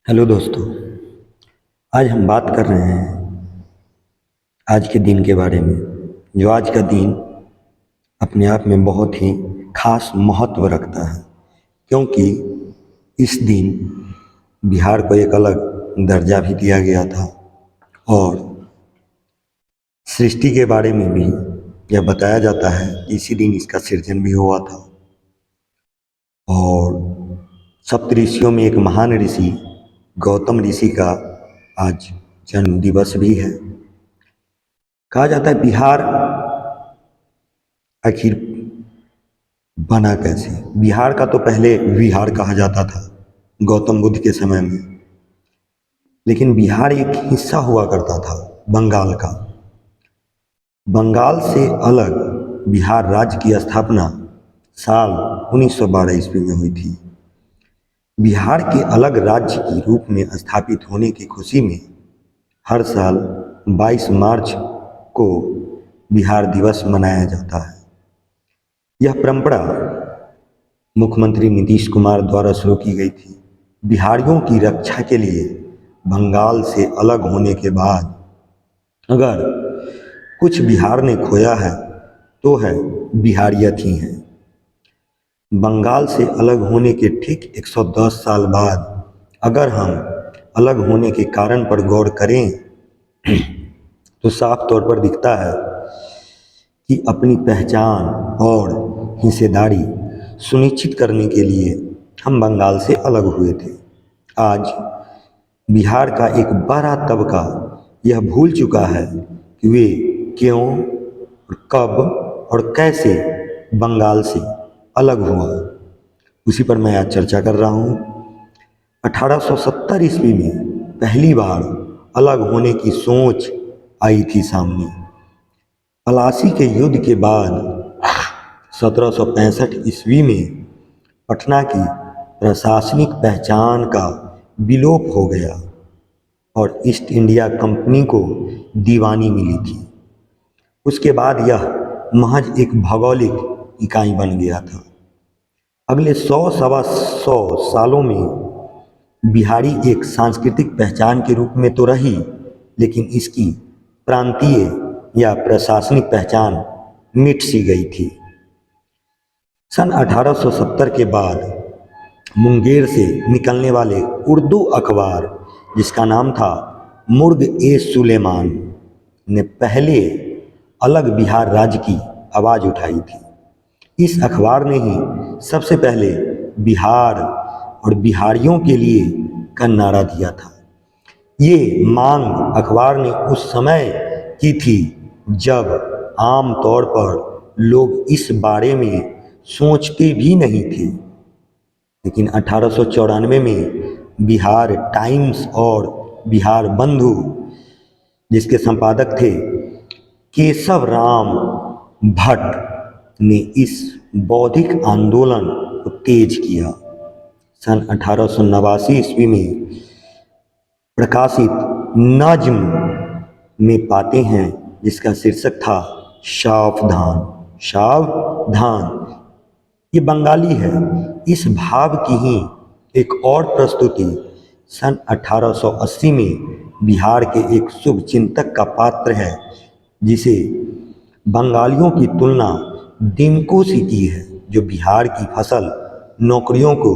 Hello दोस्तों। आज हम बात कर रहे हैं आज के दिन के बारे में। जो आज का दिन अपने आप में बहुत ही खास महत्व रखता है, क्योंकि इस दिन बिहार को एक अलग दर्जा भी दिया गया था और सृष्टि के बारे में भी यह बताया जाता है कि इसी दिन इसका सृजन भी हुआ था। और सप्तऋषियों में एक महान ऋषि गौतम ऋषि का आज जन्म दिवस भी है। कहा जाता है बिहार आखिर बना कैसे। बिहार का तो पहले विहार कहा जाता था गौतम बुद्ध के समय में, लेकिन बिहार एक हिस्सा हुआ करता था बंगाल का। बंगाल से अलग बिहार राज्य की स्थापना साल 1912 ईस्वी में हुई थी। बिहार के अलग राज्य के रूप में स्थापित होने की खुशी में हर साल 22 मार्च को बिहार दिवस मनाया जाता है। यह परंपरा मुख्यमंत्री नीतीश कुमार द्वारा शुरू की गई थी। बिहारियों की रक्षा के लिए बंगाल से अलग होने के बाद अगर कुछ बिहार ने खोया है तो है बिहारियत ही है। बंगाल से अलग होने के ठीक 110 साल बाद अगर हम अलग होने के कारण पर गौर करें तो साफ तौर पर दिखता है कि अपनी पहचान और हिस्सेदारी सुनिश्चित करने के लिए हम बंगाल से अलग हुए थे। आज बिहार का एक बड़ा तबका यह भूल चुका है कि वे क्यों और कब और कैसे बंगाल से अलग हुआ। उसी पर मैं आज चर्चा कर रहा हूँ। 1870 ईस्वी में पहली बार अलग होने की सोच आई थी सामने। पलासी के युद्ध के बाद 1765 ईस्वी में पटना की प्रशासनिक पहचान का विलोप हो गया और ईस्ट इंडिया कंपनी को दीवानी मिली थी। उसके बाद यह महज एक भौगोलिक इकाई बन गया था। अगले 100-125 सालों में बिहारी एक सांस्कृतिक पहचान के रूप में तो रही, लेकिन इसकी प्रांतीय या प्रशासनिक पहचान मिट सी गई थी। सन 1870 के बाद मुंगेर से निकलने वाले उर्दू अखबार जिसका नाम था मुर्ग-ए-सुलेमान ने पहले अलग बिहार राज्य की आवाज़ उठाई थी। इस अखबार ने ही सबसे पहले बिहार और बिहारियों के लिए का नारा दिया था। ये मांग अखबार ने उस समय की थी जब आम तौर पर लोग इस बारे में सोचते भी नहीं थे। लेकिन 1894 में बिहार टाइम्स और बिहार बंधु जिसके संपादक थे केशव राम भट्ट ने इस बौद्धिक आंदोलन को तेज किया। सन 1889 ईस्वी में प्रकाशित नज्म में पाते हैं जिसका शीर्षक था सावधान। सावधान ये बंगाली है। इस भाव की ही एक और प्रस्तुति सन 1880 में बिहार के एक शुभ चिंतक का पात्र है जिसे बंगालियों की तुलना दिमकों से की है जो बिहार की फसल नौकरियों को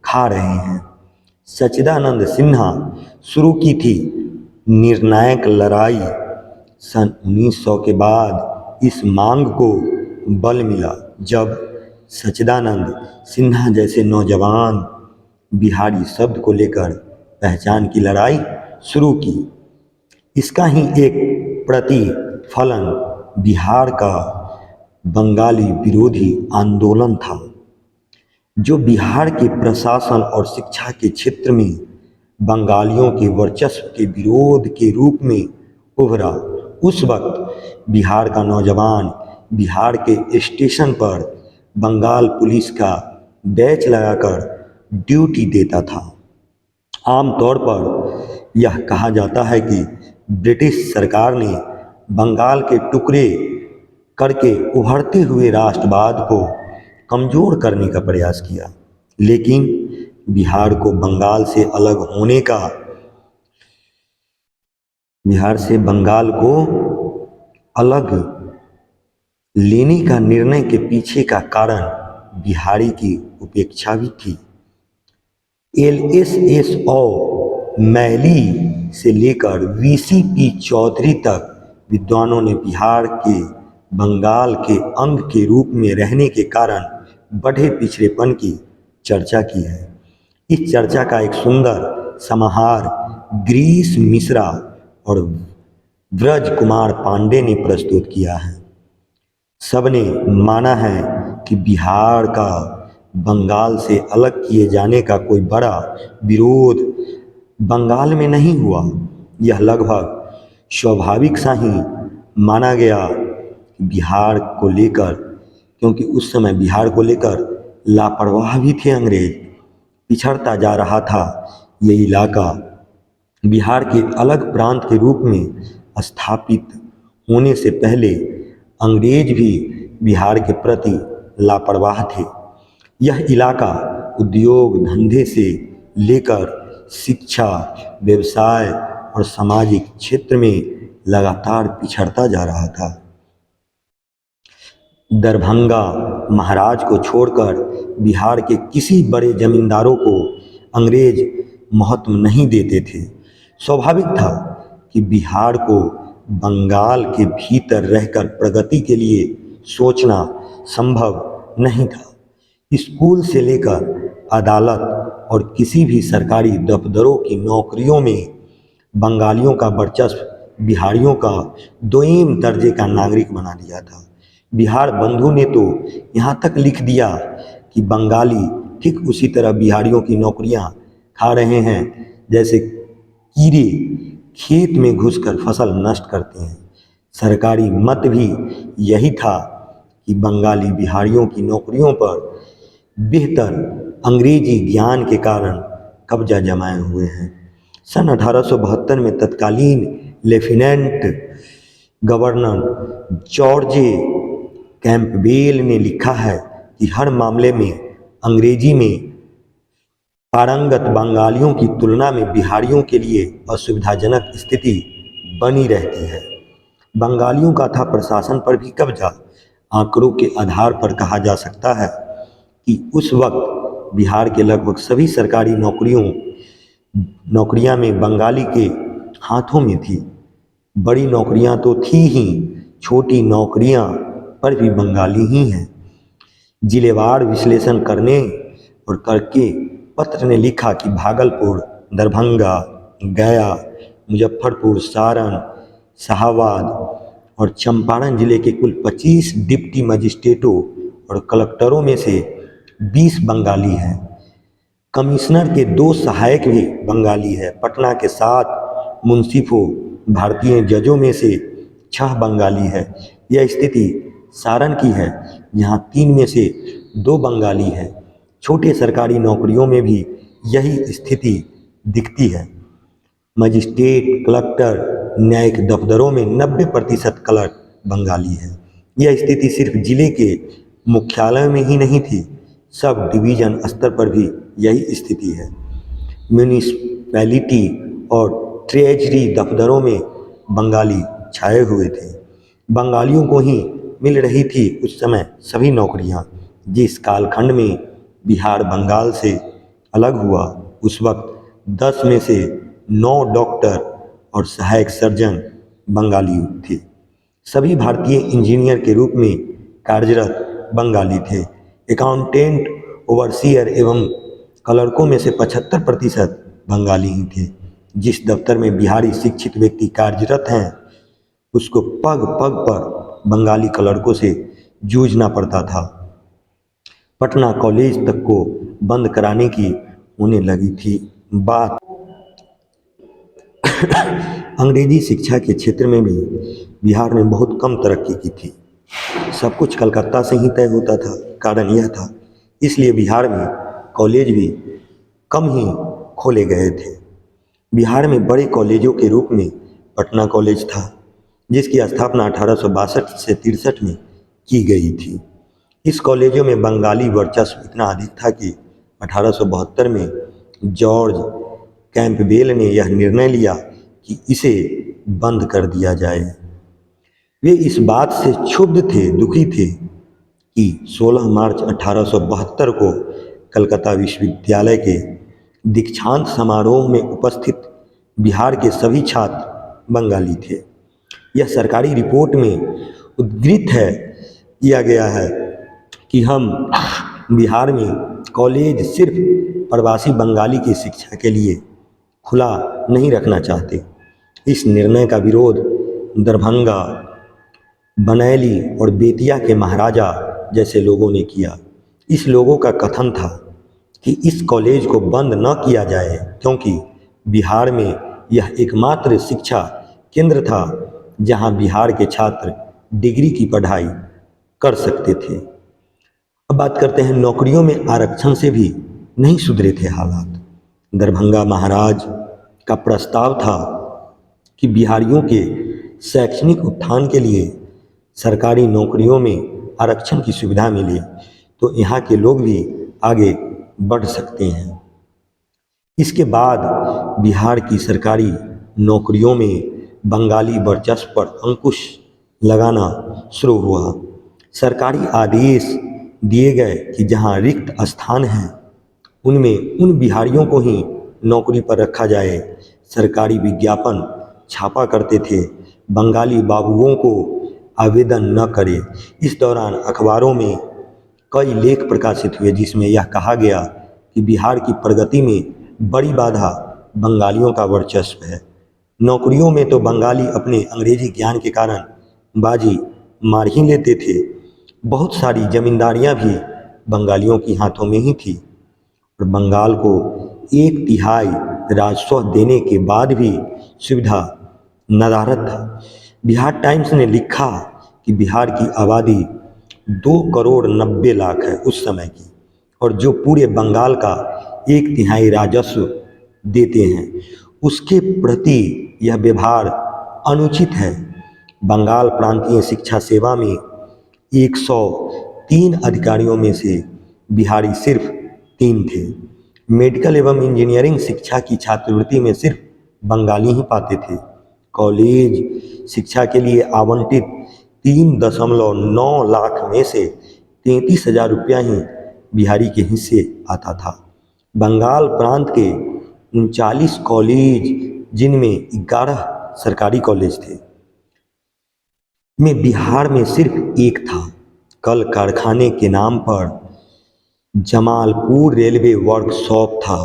खा रहे हैं। सच्चिदानंद सिन्हा शुरू की थी निर्णायक लड़ाई। सन 1900 के बाद इस मांग को बल मिला जब सच्चिदानंद सिन्हा जैसे नौजवान बिहारी शब्द को लेकर पहचान की लड़ाई शुरू की। इसका ही एक प्रतिफलन बिहार का बंगाली विरोधी आंदोलन था जो बिहार के प्रशासन और शिक्षा के क्षेत्र में बंगालियों के वर्चस्व के विरोध के रूप में उभरा। उस वक्त बिहार का नौजवान बिहार के स्टेशन पर बंगाल पुलिस का बैच लगाकर ड्यूटी देता था। आमतौर पर यह कहा जाता है कि ब्रिटिश सरकार ने बंगाल के टुकड़े करके उभरते हुए राष्ट्रवाद को कमज़ोर करने का प्रयास किया, लेकिन बिहार को बंगाल से अलग होने का, बिहार से बंगाल को अलग लेने का निर्णय के पीछे का कारण बिहारी की उपेक्षा भी थी। LSSO मैली से लेकर VCP चौधरी तक विद्वानों ने बिहार के बंगाल के अंग के रूप में रहने के कारण बढ़े पिछड़ेपन की चर्चा की है। इस चर्चा का एक सुंदर समाहार गिरीश मिश्रा और ब्रज कुमार पांडे ने प्रस्तुत किया है। सबने माना है कि बिहार का बंगाल से अलग किए जाने का कोई बड़ा विरोध बंगाल में नहीं हुआ। यह लगभग स्वाभाविक सा ही माना गया बिहार को लेकर, क्योंकि उस समय बिहार को लेकर लापरवाह भी थे अंग्रेज। पिछड़ता जा रहा था ये इलाका। बिहार के अलग प्रांत के रूप में स्थापित होने से पहले अंग्रेज भी बिहार के प्रति लापरवाह थे। यह इलाका उद्योग धंधे से लेकर शिक्षा, व्यवसाय और सामाजिक क्षेत्र में लगातार पिछड़ता जा रहा था। दरभंगा महाराज को छोड़कर बिहार के किसी बड़े जमींदारों को अंग्रेज महत्व नहीं देते थे। स्वाभाविक था कि बिहार को बंगाल के भीतर रहकर प्रगति के लिए सोचना संभव नहीं था। स्कूल से लेकर अदालत और किसी भी सरकारी दफ्तरों की नौकरियों में बंगालियों का वर्चस्व बिहारियों का दोयम दर्जे का नागरिक बना दिया था। बिहार बंधु ने तो यहाँ तक लिख दिया कि बंगाली ठीक उसी तरह बिहारियों की नौकरियाँ खा रहे हैं जैसे कीड़े खेत में घुसकर फसल नष्ट करते हैं। सरकारी मत भी यही था कि बंगाली बिहारियों की नौकरियों पर बेहतर अंग्रेजी ज्ञान के कारण कब्जा जमाए हुए हैं। सन 1872 में तत्कालीन लेफ्टिनेंट गवर्नर जॉर्ज कैंपबेल ने लिखा है कि हर मामले में अंग्रेजी में पारंगत बंगालियों की तुलना में बिहारियों के लिए असुविधाजनक स्थिति बनी रहती है। बंगालियों का था प्रशासन पर भी कब्जा। आंकड़ों के आधार पर कहा जा सकता है कि उस वक्त बिहार के लगभग सभी सरकारी नौकरियां में बंगाली के हाथों में थी। बड़ी नौकरियां तो थी ही, छोटी नौकरियां पर भी बंगाली ही हैं। जिलेवार विश्लेषण करने और करके पत्र ने लिखा कि भागलपुर, दरभंगा, गया, मुजफ्फरपुर, सारण, शाहाबाद और चंपारण जिले के कुल 25 डिप्टी मजिस्ट्रेटों और कलेक्टरों में से 20 बंगाली हैं। कमिश्नर के 2 सहायक भी बंगाली है। पटना के 7 मुंसिफों भारतीय जजों में से 6 बंगाली है। यह स्थिति सारण की है, जहां 3 में से 2 बंगाली है। छोटे सरकारी नौकरियों में भी यही स्थिति दिखती है। मजिस्ट्रेट, कलेक्टर, न्यायिक दफ्तरों में 90% क्लर्क बंगाली है। यह स्थिति सिर्फ जिले के मुख्यालय में ही नहीं थी, सब डिवीजन स्तर पर भी यही स्थिति है। म्यूनिसिपैलिटी और ट्रेजरी दफ्तरों में बंगाली छाए हुए थे। बंगालियों को ही मिल रही थी उस समय सभी नौकरियां। जिस कालखंड में बिहार बंगाल से अलग हुआ, उस वक्त 10 में से 9 डॉक्टर और सहायक सर्जन बंगाली थे। सभी भारतीय इंजीनियर के रूप में कार्यरत बंगाली थे। अकाउंटेंट, ओवरसियर एवं क्लर्कों में से 75% बंगाली ही थे। जिस दफ्तर में बिहारी शिक्षित व्यक्ति कार्यरत हैं, उसको पग पग पर बंगाली क्लर्कों से जूझना पड़ता था। पटना कॉलेज तक को बंद कराने की होने लगी थी बात। अंग्रेजी शिक्षा के क्षेत्र में भी बिहार ने बहुत कम तरक्की की थी। सब कुछ कलकत्ता से ही तय होता था। कारण यह था, इसलिए बिहार में कॉलेज भी कम ही खोले गए थे। बिहार में बड़े कॉलेजों के रूप में पटना कॉलेज था, जिसकी स्थापना 1862 से 63 में की गई थी। इस कॉलेजों में बंगाली वर्चस्व इतना अधिक था कि 1872 में जॉर्ज कैंपबेल ने यह निर्णय लिया कि इसे बंद कर दिया जाए। वे इस बात से क्षुब्ध थे, दुखी थे कि 16 मार्च 1872 को कलकत्ता विश्वविद्यालय के दीक्षांत समारोह में उपस्थित बिहार के सभी छात्र बंगाली थे। यह सरकारी रिपोर्ट में उद्धृत किया गया है कि हम बिहार में कॉलेज सिर्फ प्रवासी बंगाली की शिक्षा के लिए खुला नहीं रखना चाहते। इस निर्णय का विरोध दरभंगा, बनैली और बेतिया के महाराजा जैसे लोगों ने किया। इस लोगों का कथन था कि इस कॉलेज को बंद न किया जाए क्योंकि बिहार में यह एकमात्र शिक्षा केंद्र था जहां बिहार के छात्र डिग्री की पढ़ाई कर सकते थे। अब बात करते हैं नौकरियों में आरक्षण से भी नहीं सुधरे थे हालात। दरभंगा महाराज का प्रस्ताव था कि बिहारियों के शैक्षणिक उत्थान के लिए सरकारी नौकरियों में आरक्षण की सुविधा मिले तो यहाँ के लोग भी आगे बढ़ सकते हैं। इसके बाद बिहार की सरकारी नौकरियों में बंगाली वर्चस्व पर अंकुश लगाना शुरू हुआ। सरकारी आदेश दिए गए कि जहां रिक्त स्थान हैं उनमें उन बिहारियों को ही नौकरी पर रखा जाए। सरकारी विज्ञापन छापा करते थे, बंगाली बाबुओं को आवेदन न करे। इस दौरान अखबारों में कई लेख प्रकाशित हुए जिसमें यह कहा गया कि बिहार की प्रगति में बड़ी बाधा बंगालियों का वर्चस्व है। नौकरियों में तो बंगाली अपने अंग्रेजी ज्ञान के कारण बाजी मार ही लेते थे। बहुत सारी जमींदारियां भी बंगालियों की हाथों में ही थी और बंगाल को 1/3 राजस्व देने के बाद भी सुविधा नदारद था। बिहार टाइम्स ने लिखा कि बिहार की आबादी 2,90,00,000 है उस समय की और जो पूरे बंगाल का 1/3 राजस्व देते हैं, उसके प्रति यह व्यवहार अनुचित है। बंगाल प्रांतीय शिक्षा सेवा में 103 अधिकारियों में से बिहारी सिर्फ 3 थे। मेडिकल एवं इंजीनियरिंग शिक्षा की छात्रवृत्ति में सिर्फ बंगाली ही पाते थे। कॉलेज शिक्षा के लिए आवंटित 3.9 लाख में से 33,000 रुपया ही बिहारी के हिस्से आता था। बंगाल प्रांत के 39 कॉलेज जिनमें 11 सरकारी कॉलेज थे में बिहार में सिर्फ एक था। कल कारखाने के नाम पर जमालपुर रेलवे वर्कशॉप था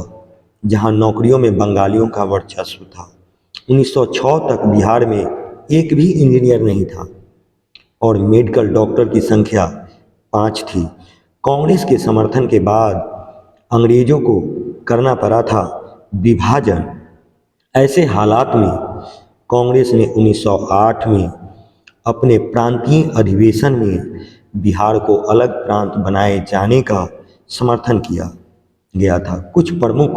जहां नौकरियों में बंगालियों का वर्चस्व था। 1906 तक बिहार में एक भी इंजीनियर नहीं था और मेडिकल डॉक्टर की संख्या 5 थी। कांग्रेस के समर्थन के बाद अंग्रेजों को करना पड़ा था विभाजन। ऐसे हालात में कांग्रेस ने 1908 में अपने प्रांतीय अधिवेशन में बिहार को अलग प्रांत बनाए जाने का समर्थन किया गया था। कुछ प्रमुख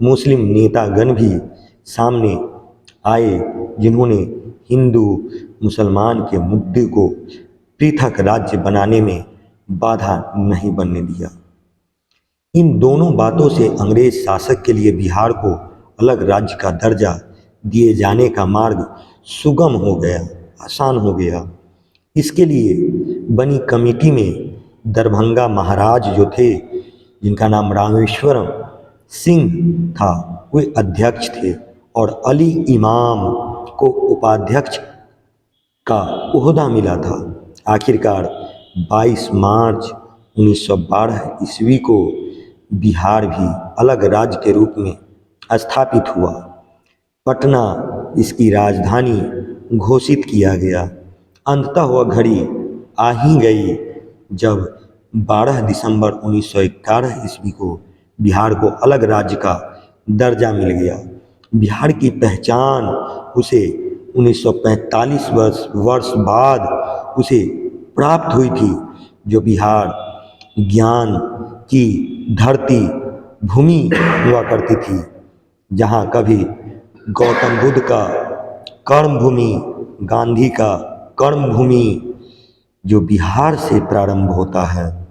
मुस्लिम नेतागण भी सामने आए जिन्होंने हिंदू मुसलमान के मुद्दे को पृथक राज्य बनाने में बाधा नहीं बनने दिया। इन दोनों बातों से अंग्रेज शासक के लिए बिहार को अलग राज्य का दर्जा दिए जाने का मार्ग सुगम हो गया, आसान हो गया। इसके लिए बनी कमेटी में दरभंगा महाराज जो थे, जिनका नाम रामेश्वरम सिंह था, वे अध्यक्ष थे और अली इमाम को उपाध्यक्ष का ओहदा मिला था। आखिरकार 22 मार्च 1912 ईस्वी को बिहार भी अलग राज्य के रूप में स्थापित हुआ। पटना इसकी राजधानी घोषित किया गया। अंततः वह घड़ी आ ही गई जब 12 दिसंबर 1911 ईस्वी को बिहार को अलग राज्य का दर्जा मिल गया। बिहार की पहचान उसे 1945 वर्ष बाद उसे प्राप्त हुई थी, जो बिहार ज्ञान की धरती भूमि हुआ करती थी, जहाँ कभी गौतम बुद्ध का कर्म भूमि, गांधी का कर्म भूमि जो बिहार से प्रारंभ होता है,